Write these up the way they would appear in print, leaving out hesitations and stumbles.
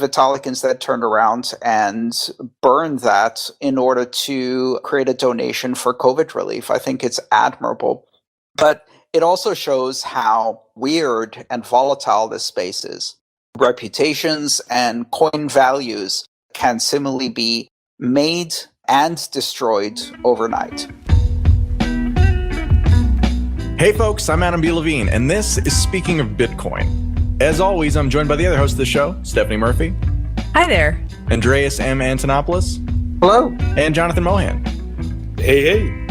Vitalik instead turned around and burned that in order to create a donation for COVID relief. I think it's admirable. But it also shows how weird and volatile this space is. Reputations and coin values can similarly be made and destroyed overnight. Hey folks, I'm Adam B. Levine, and this is Speaking of Bitcoin. As always, I'm joined by the other host of the show, Stephanie Murphy. Hi there. Andreas M. Antonopoulos. Hello. And Jonathan Mohan. Hey, hey.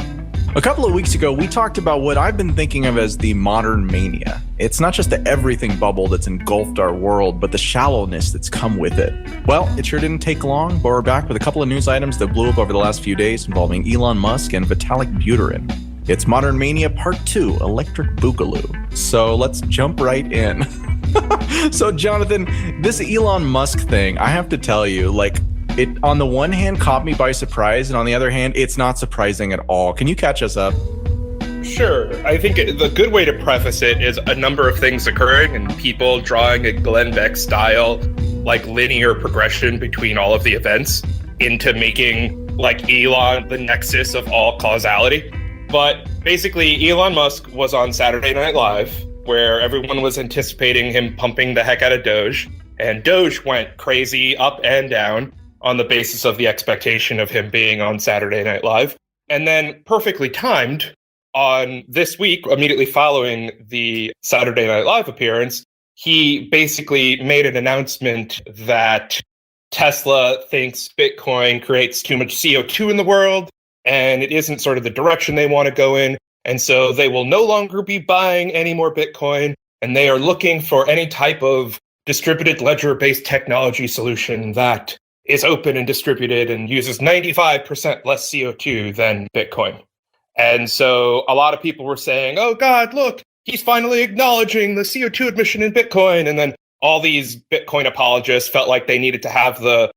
A couple of weeks ago, we talked about what I've been thinking of as the modern mania. It's not just the everything bubble that's engulfed our world, but the shallowness that's come with it. Well, it sure didn't take long, but we're back with a couple of news items that blew up over the last few days involving Elon Musk and Vitalik Buterin. It's Modern Mania Part 2, Electric Boogaloo. So let's jump right in. So, Jonathan, this Elon Musk thing, I have to tell you, it on the one hand caught me by surprise, and on the other hand, it's not surprising at all. Can you catch us up? Sure. I think the good way to preface it is a number of things occurring and people drawing a Glenn Beck style, linear progression between all of the events into making, Elon the nexus of all causality. But basically, Elon Musk was on Saturday Night Live, where everyone was anticipating him pumping the heck out of Doge, and Doge went crazy up and down on the basis of the expectation of him being on Saturday Night Live. And then perfectly timed, on this week, immediately following the Saturday Night Live appearance, he basically made an announcement that Tesla thinks Bitcoin creates too much CO2 in the world, and it isn't sort of the direction they want to go in. And so they will no longer be buying any more Bitcoin, and they are looking for any type of distributed ledger-based technology solution that is open and distributed and uses 95% less CO2 than Bitcoin. And so a lot of people were saying, oh God, look, he's finally acknowledging the CO2 emission in Bitcoin. And then all these Bitcoin apologists felt like they needed to have the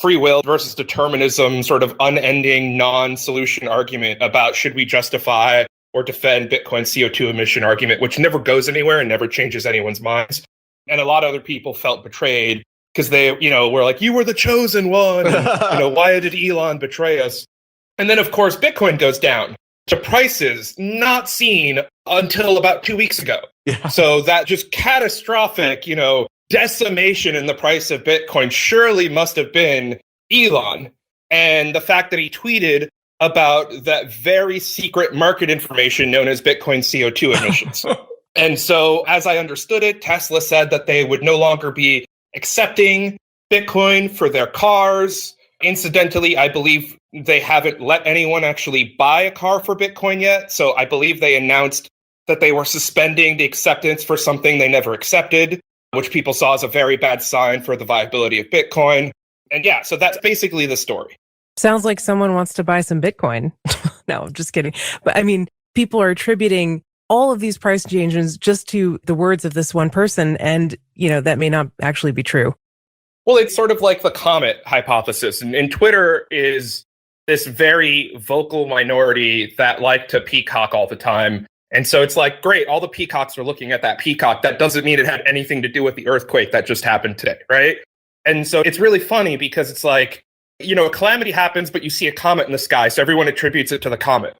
free will versus determinism sort of unending non-solution argument about should we justify or defend Bitcoin CO2 emission argument, which never goes anywhere and never changes anyone's minds. And a lot of other people felt betrayed because they, were like, you were the chosen one. And, why did Elon betray us? And then, of course, Bitcoin goes down to prices not seen until about 2 weeks ago. Yeah. So that just catastrophic, decimation in the price of Bitcoin surely must have been Elon. And the fact that he tweeted about that very secret market information known as Bitcoin CO2 emissions. And so, as I understood it, Tesla said that they would no longer be accepting Bitcoin for their cars. Incidentally, I believe they haven't let anyone actually buy a car for Bitcoin yet. So I believe they announced that they were suspending the acceptance for something they never accepted, which people saw as a very bad sign for the viability of Bitcoin. And yeah, so that's basically the story. Sounds like someone wants to buy some Bitcoin. No, I'm just kidding. But I mean, people are attributing all of these price changes just to the words of this one person. And, that may not actually be true. Well, it's sort of like the comet hypothesis. And Twitter is this very vocal minority that like to peacock all the time. And so it's like, great, all the peacocks are looking at that peacock. That doesn't mean it had anything to do with the earthquake that just happened today, right? And so it's really funny because it's like, a calamity happens, but you see a comet in the sky, so everyone attributes it to the comet.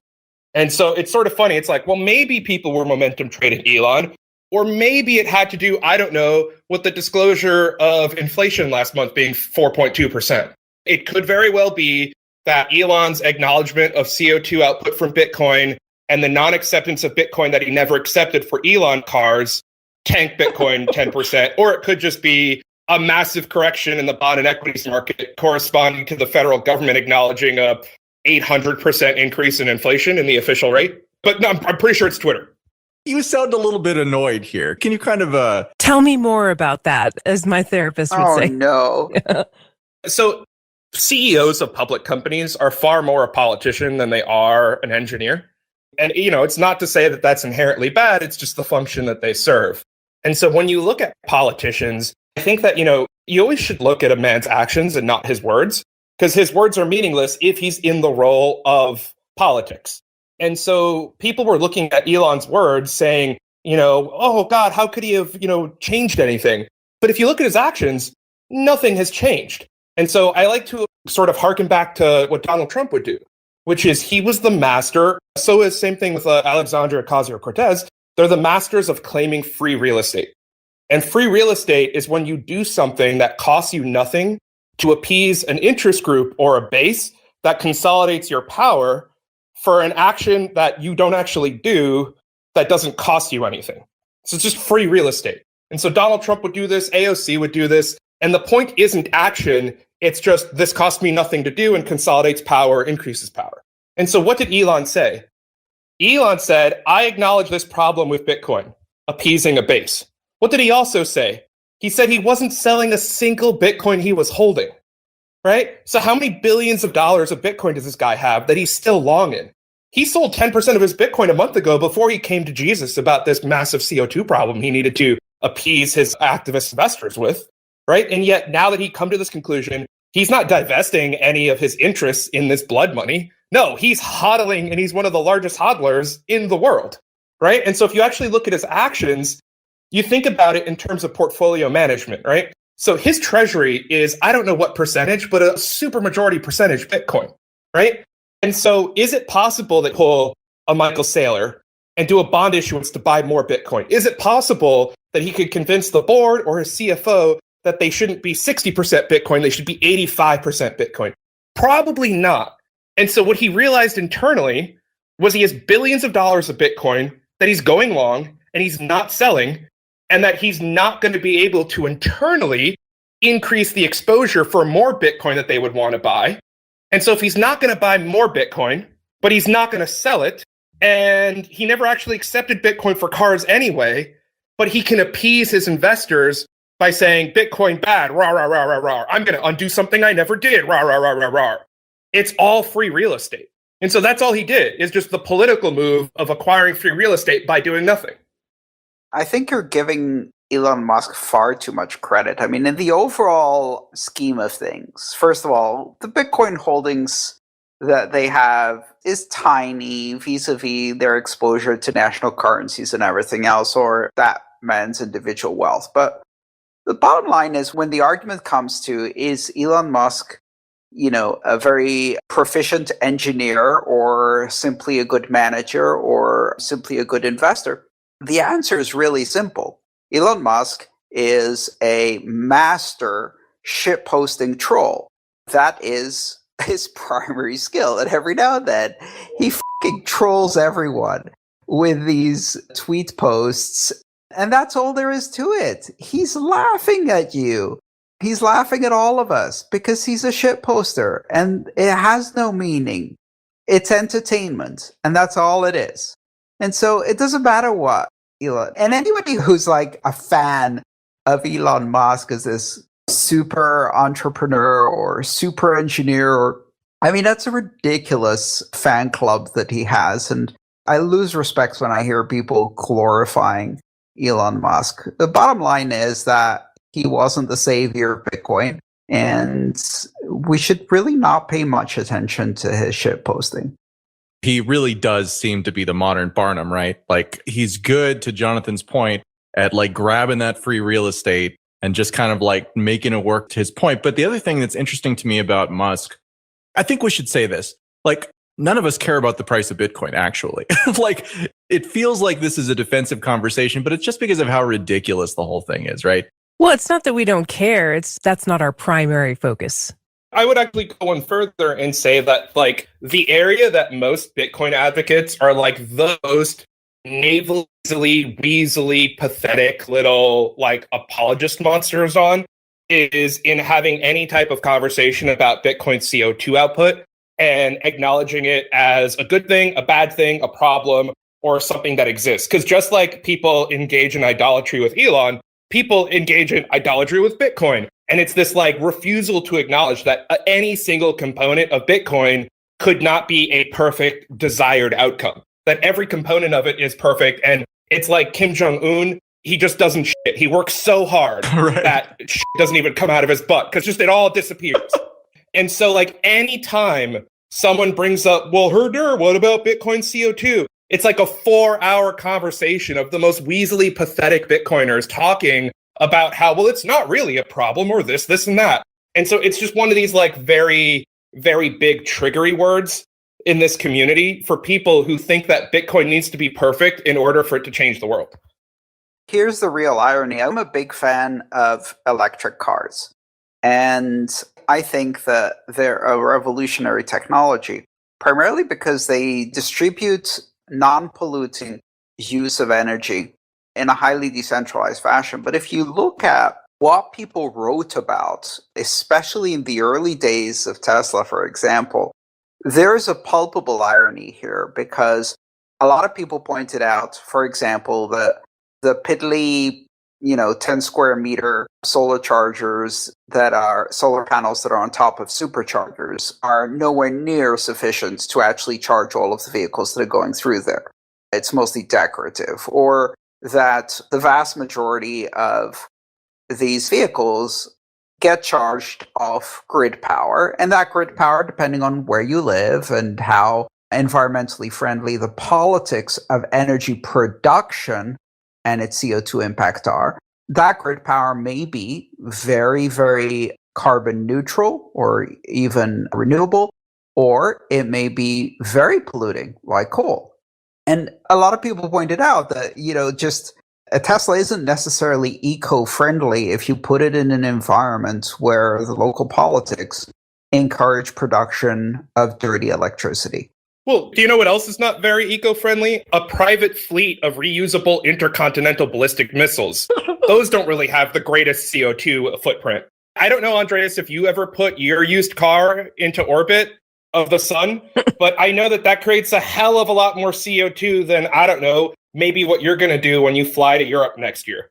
And so it's sort of funny. It's like, well, maybe people were momentum trading Elon, or maybe it had to do, I don't know, with the disclosure of inflation last month being 4.2%. It could very well be that Elon's acknowledgement of CO2 output from Bitcoin and the non-acceptance of Bitcoin that he never accepted for Elon cars tanked Bitcoin 10%, or it could just be a massive correction in the bond and equities market corresponding to the federal government acknowledging a 800% increase in inflation in the official rate. But no, I'm pretty sure it's Twitter. You sound a little bit annoyed here. Can you kind of... Tell me more about that, as my therapist would say. Oh, no. So CEOs of public companies are far more a politician than they are an engineer. And, it's not to say that that's inherently bad. It's just the function that they serve. And so when you look at politicians, I think that, you always should look at a man's actions and not his words, because his words are meaningless if he's in the role of politics. And so people were looking at Elon's words saying, oh God, how could he have, changed anything? But if you look at his actions, nothing has changed. And so I like to sort of harken back to what Donald Trump would do, which is he was the master. So is same thing with Alexandria Ocasio-Cortez. They're the masters of claiming free real estate. And free real estate is when you do something that costs you nothing to appease an interest group or a base that consolidates your power for an action that you don't actually do that doesn't cost you anything. So it's just free real estate. And so Donald Trump would do this, AOC would do this, and the point isn't action, it's just this costs me nothing to do and consolidates power, increases power. And so what did Elon say? Elon said, I acknowledge this problem with Bitcoin, appeasing a base. What did he also say? He said he wasn't selling a single Bitcoin he was holding, right? So how many billions of dollars of Bitcoin does this guy have that he's still long in? He sold 10% of his Bitcoin a month ago before he came to Jesus about this massive CO2 problem he needed to appease his activist investors with, right? And yet now that he come to this conclusion, he's not divesting any of his interests in this blood money. No, he's hodling, and he's one of the largest hodlers in the world, right? And so if you actually look at his actions, you think about it in terms of portfolio management, right? So his treasury is, I don't know what percentage, but a super majority percentage Bitcoin, right? And so is it possible that pull a Michael Saylor and do a bond issuance to buy more Bitcoin? Is it possible that he could convince the board or his CFO that they shouldn't be 60% Bitcoin, they should be 85% Bitcoin? Probably not. And so what he realized internally was he has billions of dollars of Bitcoin that he's going long and he's not selling, and that he's not going to be able to internally increase the exposure for more Bitcoin that they would want to buy. And so if he's not going to buy more Bitcoin, but he's not going to sell it, and he never actually accepted Bitcoin for cars anyway, but he can appease his investors by saying, Bitcoin bad, rah, rah, rah, rah, rah. I'm going to undo something I never did, rah, rah, rah, rah, rah. It's all free real estate. And so that's all he did, is just the political move of acquiring free real estate by doing nothing. I think you're giving Elon Musk far too much credit. I mean, in the overall scheme of things, first of all, the Bitcoin holdings that they have is tiny vis-a-vis their exposure to national currencies and everything else, or that man's individual wealth. But the bottom line is, when the argument comes to, is Elon Musk, a very proficient engineer, or simply a good manager, or simply a good investor? The answer is really simple. Elon Musk is a master shitposting troll. That is his primary skill. And every now and then, he fucking trolls everyone with these tweet posts. And that's all there is to it. He's laughing at you. He's laughing at all of us because he's a shitposter. And it has no meaning. It's entertainment. And that's all it is. And so it doesn't matter what Elon, and anybody who's like a fan of Elon Musk as this super entrepreneur or super engineer, or, I mean, that's a ridiculous fan club that he has. And I lose respect when I hear people glorifying Elon Musk. The bottom line is that he wasn't the savior of Bitcoin, and we should really not pay much attention to his shit posting. He really does seem to be the modern Barnum, right? Like, he's good, to Jonathan's point, at like grabbing that free real estate and just kind of like making it work to his point. But the other thing that's interesting to me about Musk, I think we should say this, like, none of us care about the price of Bitcoin, actually. Like, it feels like this is a defensive conversation, but it's just because of how ridiculous the whole thing is, right? Well, it's not that we don't care. That's not our primary focus. I would actually go one further and say that, like, the area that most Bitcoin advocates are like the most nasally, weaselly, pathetic little like apologist monsters on is in having any type of conversation about Bitcoin CO2 output and acknowledging it as a good thing, a bad thing, a problem, or something that exists. Because just like people engage in idolatry with Elon, people engage in idolatry with Bitcoin. And it's this like refusal to acknowledge that any single component of Bitcoin could not be a perfect desired outcome, that every component of it is perfect. And it's like Kim Jong-un, he just doesn't shit. He works so hard Right. that shit doesn't even come out of his butt because just it all disappears. And so like anytime someone brings up, well, herder, what about Bitcoin CO2? It's like a 4-hour conversation of the most weaselly, pathetic Bitcoiners talking about how, well, it's not really a problem or this, and that. And so it's just one of these like very, very big triggery words in this community for people who think that Bitcoin needs to be perfect in order for it to change the world. Here's the real irony. I'm a big fan of electric cars. And I think that they're a revolutionary technology, primarily because they distribute non-polluting use of energy in a highly decentralized fashion. But if you look at what people wrote about, especially in the early days of Tesla, for example, there's a palpable irony here because a lot of people pointed out, for example, that the piddly 10 square meter solar chargers that are solar panels that are on top of superchargers are nowhere near sufficient to actually charge all of the vehicles that are going through there. It's mostly decorative. Or that the vast majority of these vehicles get charged off grid power. And that grid power, depending on where you live and how environmentally friendly the politics of energy production and its CO2 impact are, that grid power may be very, very carbon neutral or even renewable, or it may be very polluting like coal. And a lot of people pointed out that, just a Tesla isn't necessarily eco-friendly if you put it in an environment where the local politics encourage production of dirty electricity. Well, do you know what else is not very eco-friendly? A private fleet of reusable intercontinental ballistic missiles. Those don't really have the greatest CO2 footprint. I don't know, Andreas, if you ever put your used car into orbit of the sun, but I know that creates a hell of a lot more CO2 than, I don't know, maybe what you're going to do when you fly to Europe next year.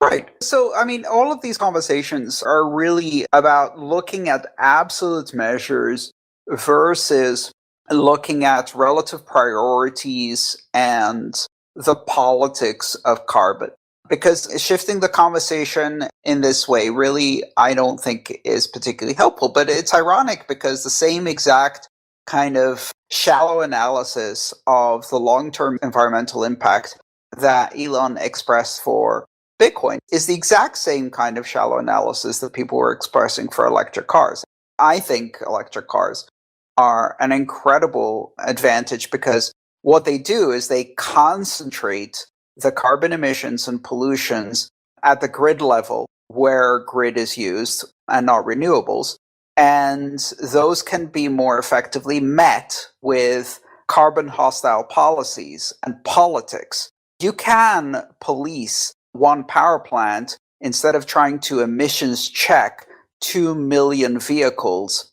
Right. So, all of these conversations are really about looking at absolute measures versus looking at relative priorities and the politics of carbon. Because shifting the conversation in this way really, I don't think is particularly helpful. But it's ironic because the same exact kind of shallow analysis of the long-term environmental impact that Elon expressed for Bitcoin is the exact same kind of shallow analysis that people were expressing for electric cars. I think electric cars are an incredible advantage because what they do is they concentrate the carbon emissions and pollutions at the grid level where grid is used and not renewables. And those can be more effectively met with carbon hostile policies and politics. You can police one power plant instead of trying to emissions check 2 million vehicles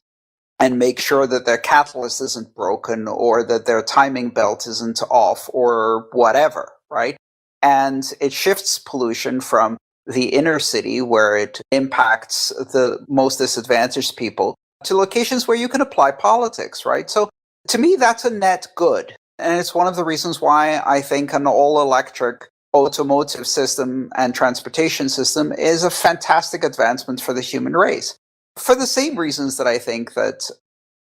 and make sure that their catalyst isn't broken or that their timing belt isn't off or whatever, right? And it shifts pollution from the inner city where it impacts the most disadvantaged people to locations where you can apply politics, right? So to me, that's a net good. And it's one of the reasons why I think an all-electric automotive system and transportation system is a fantastic advancement for the human race. For the same reasons that I think that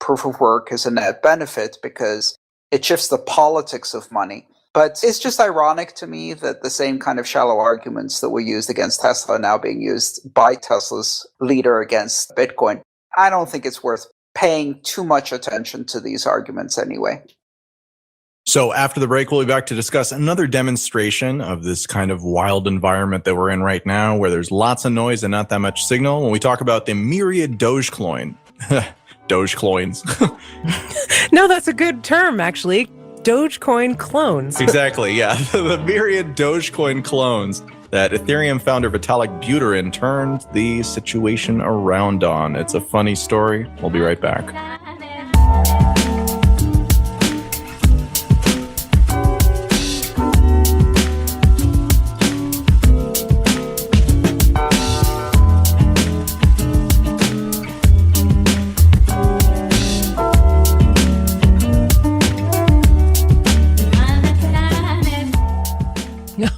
proof of work is a net benefit because it shifts the politics of money. But it's just ironic to me that the same kind of shallow arguments that were used against Tesla are now being used by Tesla's leader against Bitcoin. I don't think it's worth paying too much attention to these arguments anyway. So after the break, we'll be back to discuss another demonstration of this kind of wild environment that we're in right now, where there's lots of noise and not that much signal. When we talk about the myriad Dogecoin, Dogecoins. No, that's a good term, actually. Dogecoin clones. Exactly, yeah. The myriad Dogecoin clones that Ethereum founder Vitalik Buterin turned the situation around on. It's a funny story. We'll be right back.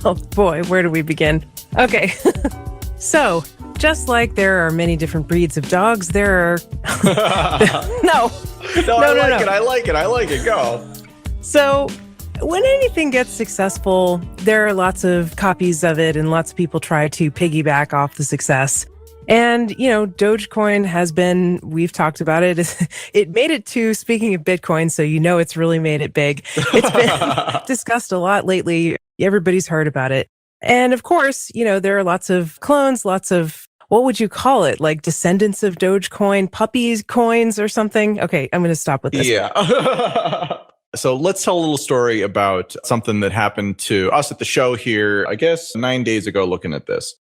Oh boy, where do we begin? Okay. So, just like there are many different breeds of dogs, there are... No. I like it. Go. So, when anything gets successful, there are lots of copies of it and lots of people try to piggyback off the success. And, Dogecoin has been, we've talked about it. It made it to, speaking of Bitcoin, so it's really made it big. It's been discussed a lot lately. Everybody's heard about it. And of course, there are lots of clones, lots of, what would you call it? Like descendants of Dogecoin, puppies, coins or something? Okay, I'm going to stop with this. Yeah. So let's tell a little story about something that happened to us at the show here, I guess 9 days ago, looking at this.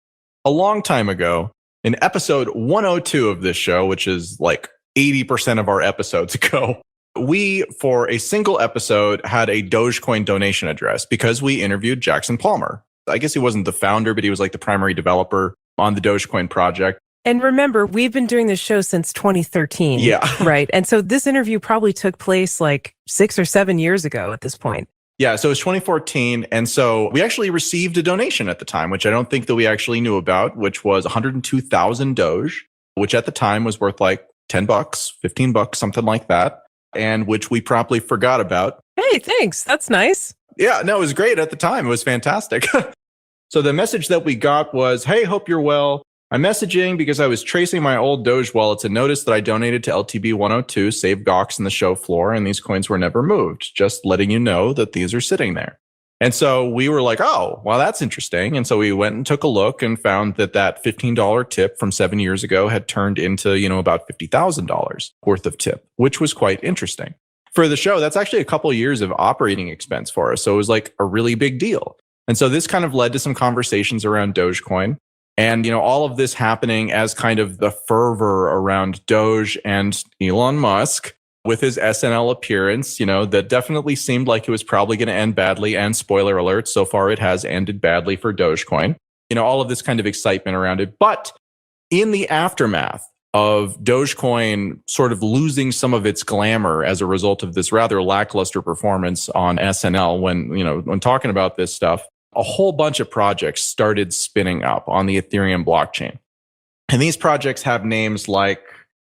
A long time ago, in episode 102 of this show, which is like 80% of our episodes ago, we, for a single episode, had a Dogecoin donation address because we interviewed Jackson Palmer. I guess he wasn't the founder, but he was like the primary developer on the Dogecoin project. And remember, we've been doing this show since 2013. Yeah. Right. And so this interview probably took place like 6 or 7 years ago at this point. Yeah. So it's 2014. And so we actually received a donation at the time, which I don't think that we actually knew about, which was 102,000 Doge, which at the time was worth like $10, $15, something like that. And which we promptly forgot about. Hey, thanks. That's nice. Yeah, no, it was great at the time. It was fantastic. So the message that we got was, hey, hope you're well. I'm messaging because I was tracing my old Doge wallets and noticed that I donated to LTB 102, save 𝐎𝐥𝐢𝐃 in the show floor, and these coins were never moved. Just letting you know that these are sitting there. And so we were like, oh, well, that's interesting. And so we went and took a look and found that that $15 tip from 7 years ago had turned into, about $50,000 worth of tip, which was quite interesting. For the show, that's actually a couple of years of operating expense for us. So it was like a really big deal. And so this kind of led to some conversations around Dogecoin. And, all of this happening as kind of the fervor around Doge and Elon Musk with his SNL appearance, that definitely seemed like it was probably going to end badly. And spoiler alert, so far it has ended badly for Dogecoin. All of this kind of excitement around it. But in the aftermath of Dogecoin sort of losing some of its glamour as a result of this rather lackluster performance on SNL, when talking about this stuff, a whole bunch of projects started spinning up on the Ethereum blockchain. And these projects have names like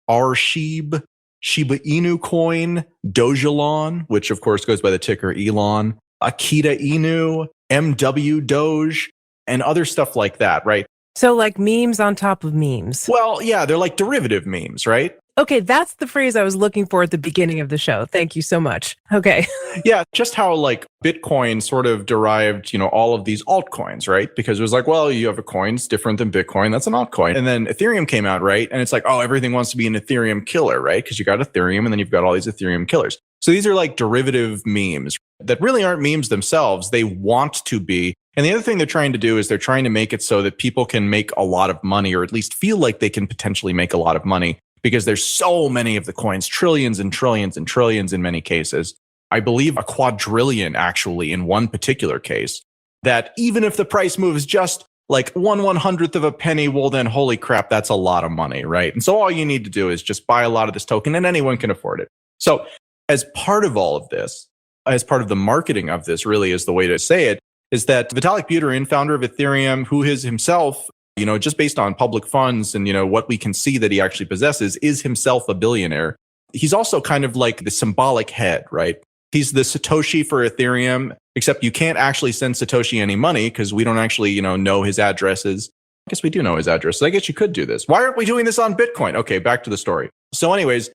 𝐻𝐥𝐢𝐃, Shiba Inu coin, Dogelon, which of course goes by the ticker Elon, Akita Inu, MW Doge, and other stuff like that, right? So like memes on top of memes. Well, yeah, they're like derivative memes, right? Okay, that's the phrase I was looking for at the beginning of the show. Thank you so much. Okay. Yeah, just how like Bitcoin sort of derived, all of these altcoins, right? Because it was like, well, you have a coin's different than Bitcoin. That's an altcoin. And then Ethereum came out, right? And it's like, oh, everything wants to be an Ethereum killer, right? Because you got Ethereum and then you've got all these Ethereum killers. So these are like derivative memes that really aren't memes themselves. They want to be. And the other thing they're trying to do is they're trying to make it so that people can make a lot of money, or at least feel like they can potentially make a lot of money, because there's so many of the coins, trillions and trillions and trillions in many cases. I believe a quadrillion actually in one particular case, that even if the price moves just like 1/100th of a penny, well then holy crap, that's a lot of money, right? And so all you need to do is just buy a lot of this token and anyone can afford it. So as part of all of this, as part of the marketing of this really is the way to say it, is that Vitalik Buterin, founder of Ethereum, who is himself, just based on public funds and, what we can see that he actually possesses, is himself a billionaire. He's also kind of like the symbolic head, right? He's the Satoshi for Ethereum, except you can't actually send Satoshi any money because we don't actually, know his addresses. I guess we do know his addresses. I guess you could do this. Why aren't we doing this on Bitcoin? Okay, back to the story. So anyways,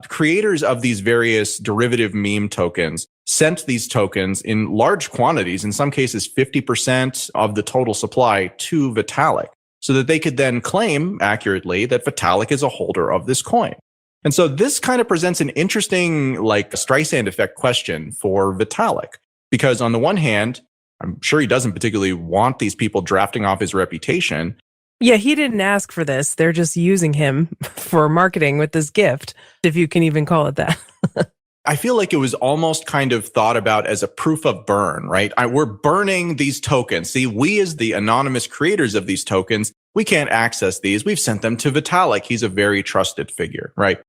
creators of these various derivative meme tokens sent these tokens in large quantities, in some cases 50% of the total supply, to Vitalik, so that they could then claim accurately that Vitalik is a holder of this coin. And so this kind of presents an interesting, like, Streisand effect question for Vitalik, because on the one hand, I'm sure he doesn't particularly want these people drafting off his reputation. Yeah, he didn't ask for this. They're just using him for marketing with this gift, if you can even call it that. I feel like it was almost kind of thought about as a proof of burn, right? We're burning these tokens. See, we as the anonymous creators of these tokens, we can't access these. We've sent them to Vitalik. He's a very trusted figure, right?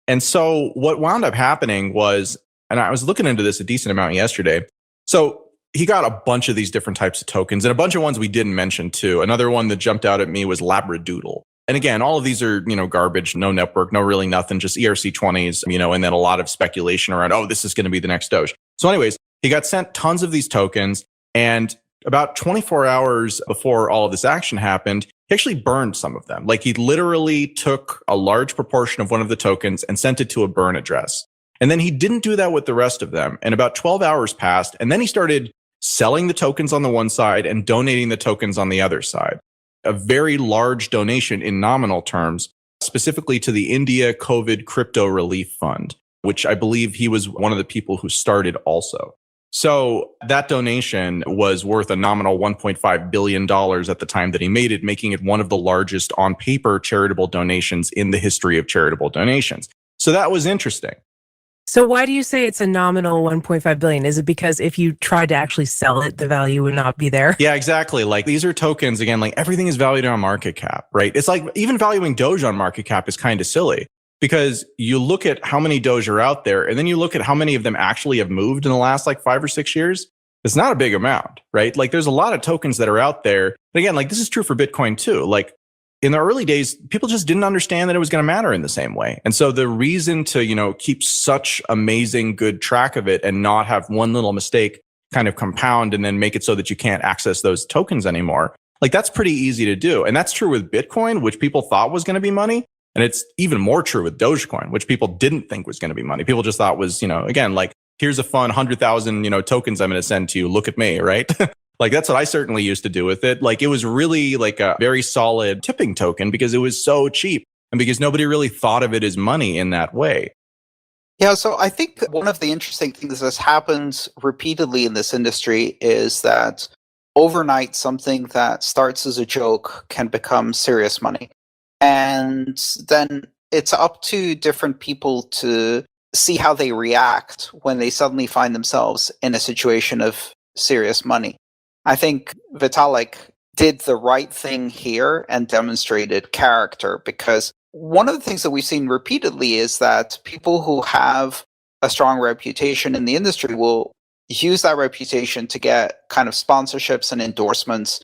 And so what wound up happening was, and I was looking into this a decent amount yesterday. So he got a bunch of these different types of tokens and a bunch of ones we didn't mention too. Another one that jumped out at me was Labradoodle. And again, all of these are, garbage, no network, no really nothing, just ERC20s, and then a lot of speculation around, oh, this is going to be the next Doge. So anyways, he got sent tons of these tokens, and about 24 hours before all of this action happened, he actually burned some of them. Like, he literally took a large proportion of one of the tokens and sent it to a burn address. And then he didn't do that with the rest of them. And about 12 hours passed, and then he started selling the tokens on the one side and donating the tokens on the other side. A very large donation in nominal terms, specifically to the India COVID Crypto Relief Fund, which I believe he was one of the people who started also. So that donation was worth a nominal $1.5 billion at the time that he made it, making it one of the largest on paper charitable donations in the history of charitable donations. So that was interesting. So why do you say it's a nominal 1.5 billion? Is it because if you tried to actually sell it, the value would not be there? Yeah, exactly. Like, these are tokens, again, like everything is valued on market cap, right? It's like even valuing Doge on market cap is kind of silly, because you look at how many Doge are out there, and then you look at how many of them actually have moved in the last like 5 or 6 years. It's not a big amount, right? Like, there's a lot of tokens that are out there. And again, like, this is true for Bitcoin too. Like, in the early days, people just didn't understand that it was going to matter in the same way. And so the reason to, keep such amazing good track of it and not have one little mistake kind of compound and then make it so that you can't access those tokens anymore, like, that's pretty easy to do. And that's true with Bitcoin, which people thought was going to be money. And it's even more true with Dogecoin, which people didn't think was going to be money. People just thought was, again, like, here's a fun 100,000, tokens I'm going to send to you. Look at me, right? Like, that's what I certainly used to do with it. Like, it was really like a very solid tipping token because it was so cheap and because nobody really thought of it as money in that way. Yeah, so I think one of the interesting things that's happened repeatedly in this industry is that overnight, something that starts as a joke can become serious money. And then it's up to different people to see how they react when they suddenly find themselves in a situation of serious money. I think Vitalik did the right thing here and demonstrated character, because one of the things that we've seen repeatedly is that people who have a strong reputation in the industry will use that reputation to get kind of sponsorships and endorsements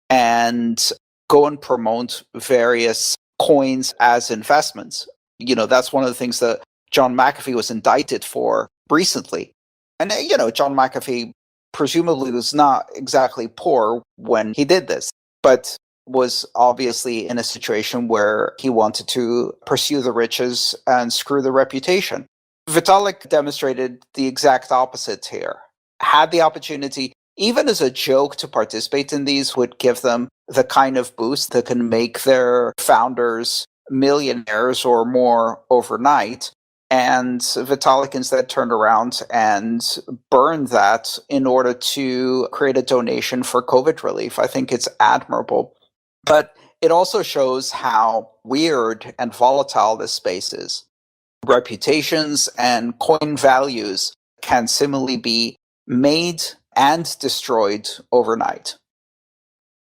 and go and promote various coins as investments. That's one of the things that John McAfee was indicted for recently. And, John McAfee presumably was not exactly poor when he did this, but was obviously in a situation where he wanted to pursue the riches and screw the reputation. Vitalik demonstrated the exact opposite here. Had the opportunity, even as a joke, to participate in these would give them the kind of boost that can make their founders millionaires or more overnight. And Vitalik instead turned around and burned that in order to create a donation for COVID relief. I think it's admirable. But it also shows how weird and volatile this space is. Reputations and coin values can similarly be made and destroyed overnight.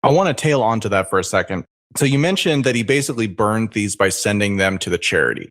I want to tail onto that for a second. So you mentioned that he basically burned these by sending them to the charity.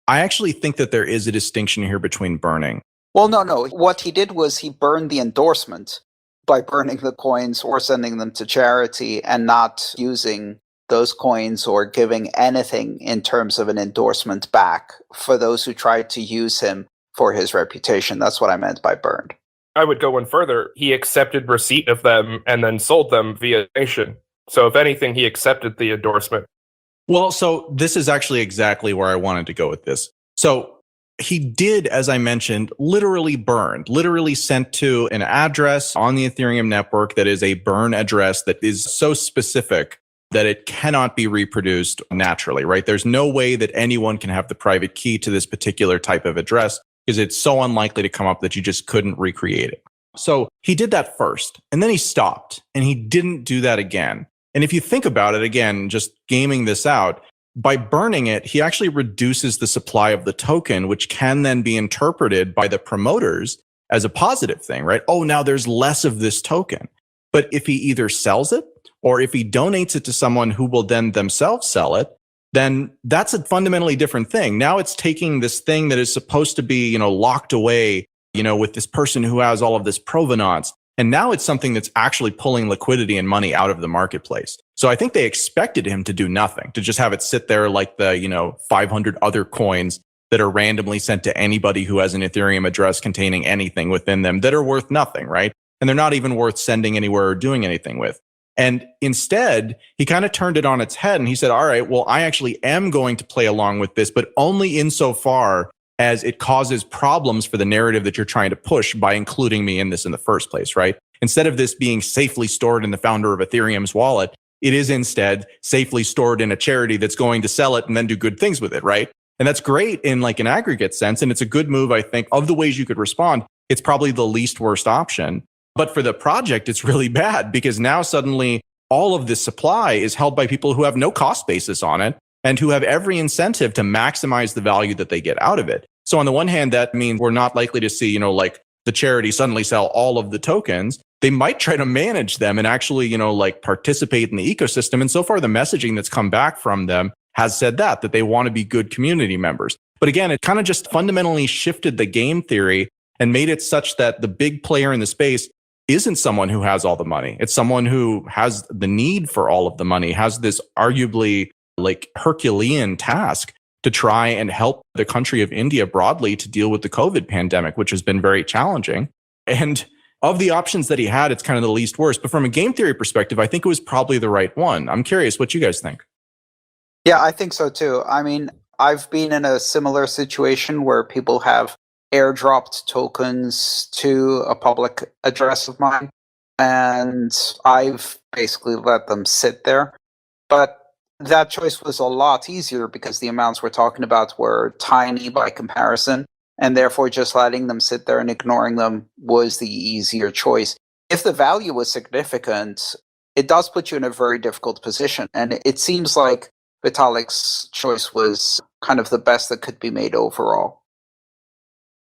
I actually think that there is a distinction here between burning. Well, no. What he did was he burned the endorsement by burning the coins or sending them to charity and not using those coins or giving anything in terms of an endorsement back for those who tried to use him for his reputation. That's what I meant by burned. I would go one further. He accepted receipt of them and then sold them via donation. So if anything, he accepted the endorsement. Well, so this is actually exactly where I wanted to go with this. So he did, as I mentioned, literally sent to an address on the Ethereum network that is a burn address that is so specific that it cannot be reproduced naturally, right? There's no way that anyone can have the private key to this particular type of address because it's so unlikely to come up that you just couldn't recreate it. So he did that first, and then he stopped, and he didn't do that again. And if you think about it, again, just gaming this out, by burning it, he actually reduces the supply of the token, which can then be interpreted by the promoters as a positive thing, right? Oh, now there's less of this token. But if he either sells it or if he donates it to someone who will then themselves sell it, then that's a fundamentally different thing. Now it's taking this thing that is supposed to be, locked away, with this person who has all of this provenance. And now it's something that's actually pulling liquidity and money out of the marketplace. So I think they expected him to do nothing, to just have it sit there like the, 500 other coins that are randomly sent to anybody who has an Ethereum address containing anything within them that are worth nothing, right? And they're not even worth sending anywhere or doing anything with. And instead, he kind of turned it on its head and he said, all right, well, I actually am going to play along with this, but only insofar as it causes problems for the narrative that you're trying to push by including me in this in the first place, right? Instead of this being safely stored in the founder of Ethereum's wallet, it is instead safely stored in a charity that's going to sell it and then do good things with it, right? And that's great in like an aggregate sense. And it's a good move, I think, of the ways you could respond. It's probably the least worst option. But for the project, it's really bad because now suddenly all of this supply is held by people who have no cost basis on it and who have every incentive to maximize the value that they get out of it. So on the one hand, that means we're not likely to see, like the charity suddenly sell all of the tokens. They might try to manage them and actually, like participate in the ecosystem. And so far, the messaging that's come back from them has said that they want to be good community members. But again, it kind of just fundamentally shifted the game theory and made it such that the big player in the space isn't someone who has all the money. It's someone who has the need for all of the money, has this arguably like Herculean task to try and help the country of India broadly to deal with the COVID pandemic, which has been very challenging. And of the options that he had, it's kind of the least worst. But from a game theory perspective, I think it was probably the right one. I'm curious what you guys think. Yeah, I think so too. I mean, I've been in a similar situation where people have airdropped tokens to a public address of mine, and I've basically let them sit there. But that choice was a lot easier because the amounts we're talking about were tiny by comparison, and therefore just letting them sit there and ignoring them was the easier choice. If the value was significant, it does put you in a very difficult position, and it seems like Vitalik's choice was kind of the best that could be made overall.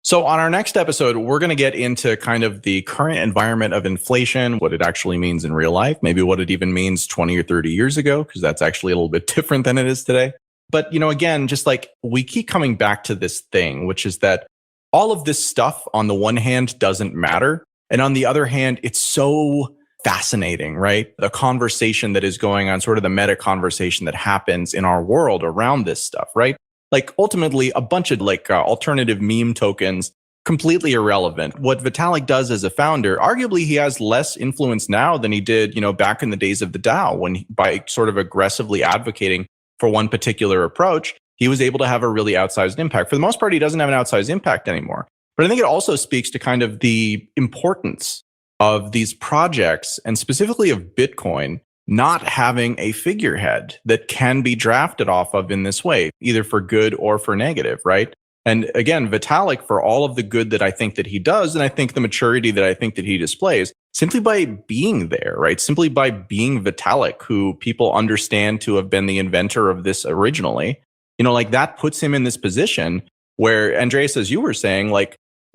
So on our next episode, we're going to get into kind of the current environment of inflation, what it actually means in real life, maybe what it even means 20 or 30 years ago, because that's actually a little bit different than it is today. But, again, just like we keep coming back to this thing, which is that all of this stuff on the one hand doesn't matter. And on the other hand, it's so fascinating, right? The conversation that is going on, sort of the meta conversation that happens in our world around this stuff, right? Like ultimately a bunch of alternative meme tokens, completely irrelevant. What Vitalik does as a founder, arguably he has less influence now than he did, back in the days of the DAO when by sort of aggressively advocating for one particular approach, he was able to have a really outsized impact. For the most part, he doesn't have an outsized impact anymore. But I think it also speaks to kind of the importance of these projects and specifically of Bitcoin not having a figurehead that can be drafted off of in this way, either for good or for negative, right? And again, Vitalik, for all of the good that I think that he does, and I think the maturity that I think that he displays, simply by being there, right? Simply by being Vitalik, who people understand to have been the inventor of this originally, that puts him in this position where, Andreas, as you were saying,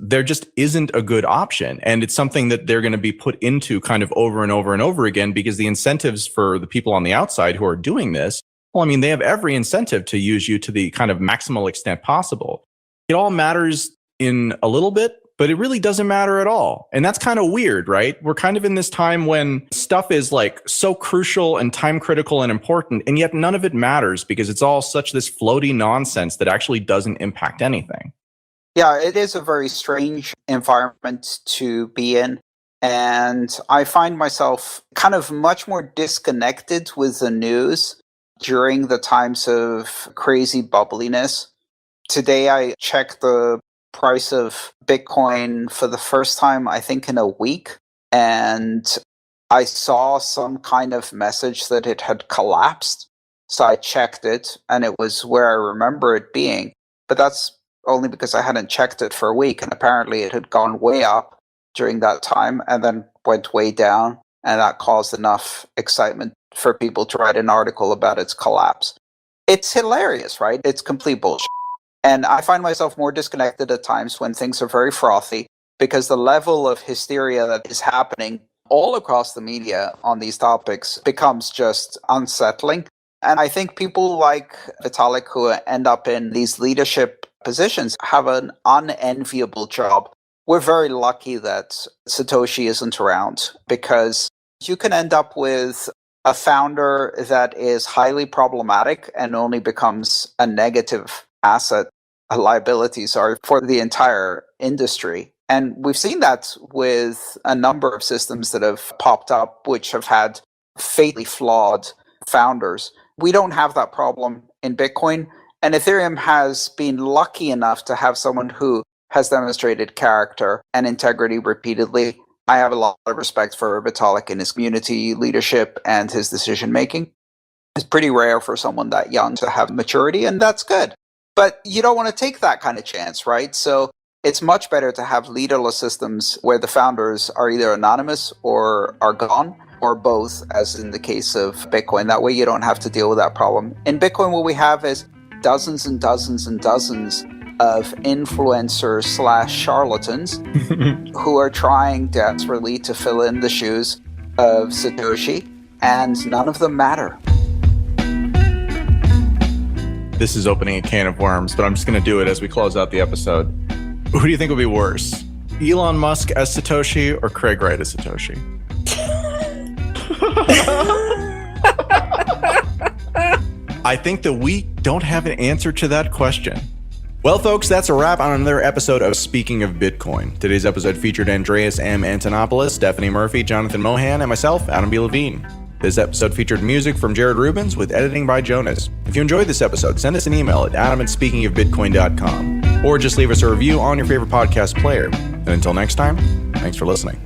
there just isn't a good option. And it's something that they're going to be put into kind of over and over and over again because the incentives for the people on the outside who are doing this, they have every incentive to use you to the kind of maximal extent possible. It all matters in a little bit, but it really doesn't matter at all. And that's kind of weird, right? We're kind of in this time when stuff is so crucial and time critical and important, and yet none of it matters because it's all such this floaty nonsense that actually doesn't impact anything. Yeah, it is a very strange environment to be in. And I find myself kind of much more disconnected with the news during the times of crazy bubbliness. Today, I checked the price of Bitcoin for the first time, I think, in a week. And I saw some kind of message that it had collapsed. So I checked it, and it was where I remember it being. But that's only because I hadn't checked it for a week, and apparently it had gone way up during that time and then went way down, and that caused enough excitement for people to write an article about its collapse. It's hilarious, right? It's complete bullshit. And I find myself more disconnected at times when things are very frothy because the level of hysteria that is happening all across the media on these topics becomes just unsettling. And I think people like Vitalik who end up in these leadership positions have an unenviable job. We're very lucky that Satoshi isn't around because you can end up with a founder that is highly problematic and only becomes a negative asset liabilities are for the entire industry. And we've seen that with a number of systems that have popped up, which have had fatally flawed founders. We don't have that problem in Bitcoin. And Ethereum has been lucky enough to have someone who has demonstrated character and integrity repeatedly. I have a lot of respect for Vitalik and his community leadership and his decision making. It's pretty rare for someone that young to have maturity, and that's good. But you don't want to take that kind of chance, right? So it's much better to have leaderless systems where the founders are either anonymous or are gone, or both, as in the case of Bitcoin. That way you don't have to deal with that problem. In Bitcoin, what we have is dozens and dozens and dozens of influencers / charlatans who are trying desperately to fill in the shoes of Satoshi, and none of them matter. This is opening a can of worms, but I'm just going to do it as we close out the episode. Who do you think will be worse? Elon Musk as Satoshi or Craig Wright as Satoshi? I think that we don't have an answer to that question. Well, folks, that's a wrap on another episode of Speaking of Bitcoin. Today's episode featured Andreas M. Antonopoulos, Stephanie Murphy, Jonathan Mohan, and myself, Adam B. Levine. This episode featured music from Jared Rubens with editing by Jonas. If you enjoyed this episode, send us an email at adam@speakingofbitcoin.com or just leave us a review on your favorite podcast player. And until next time, thanks for listening.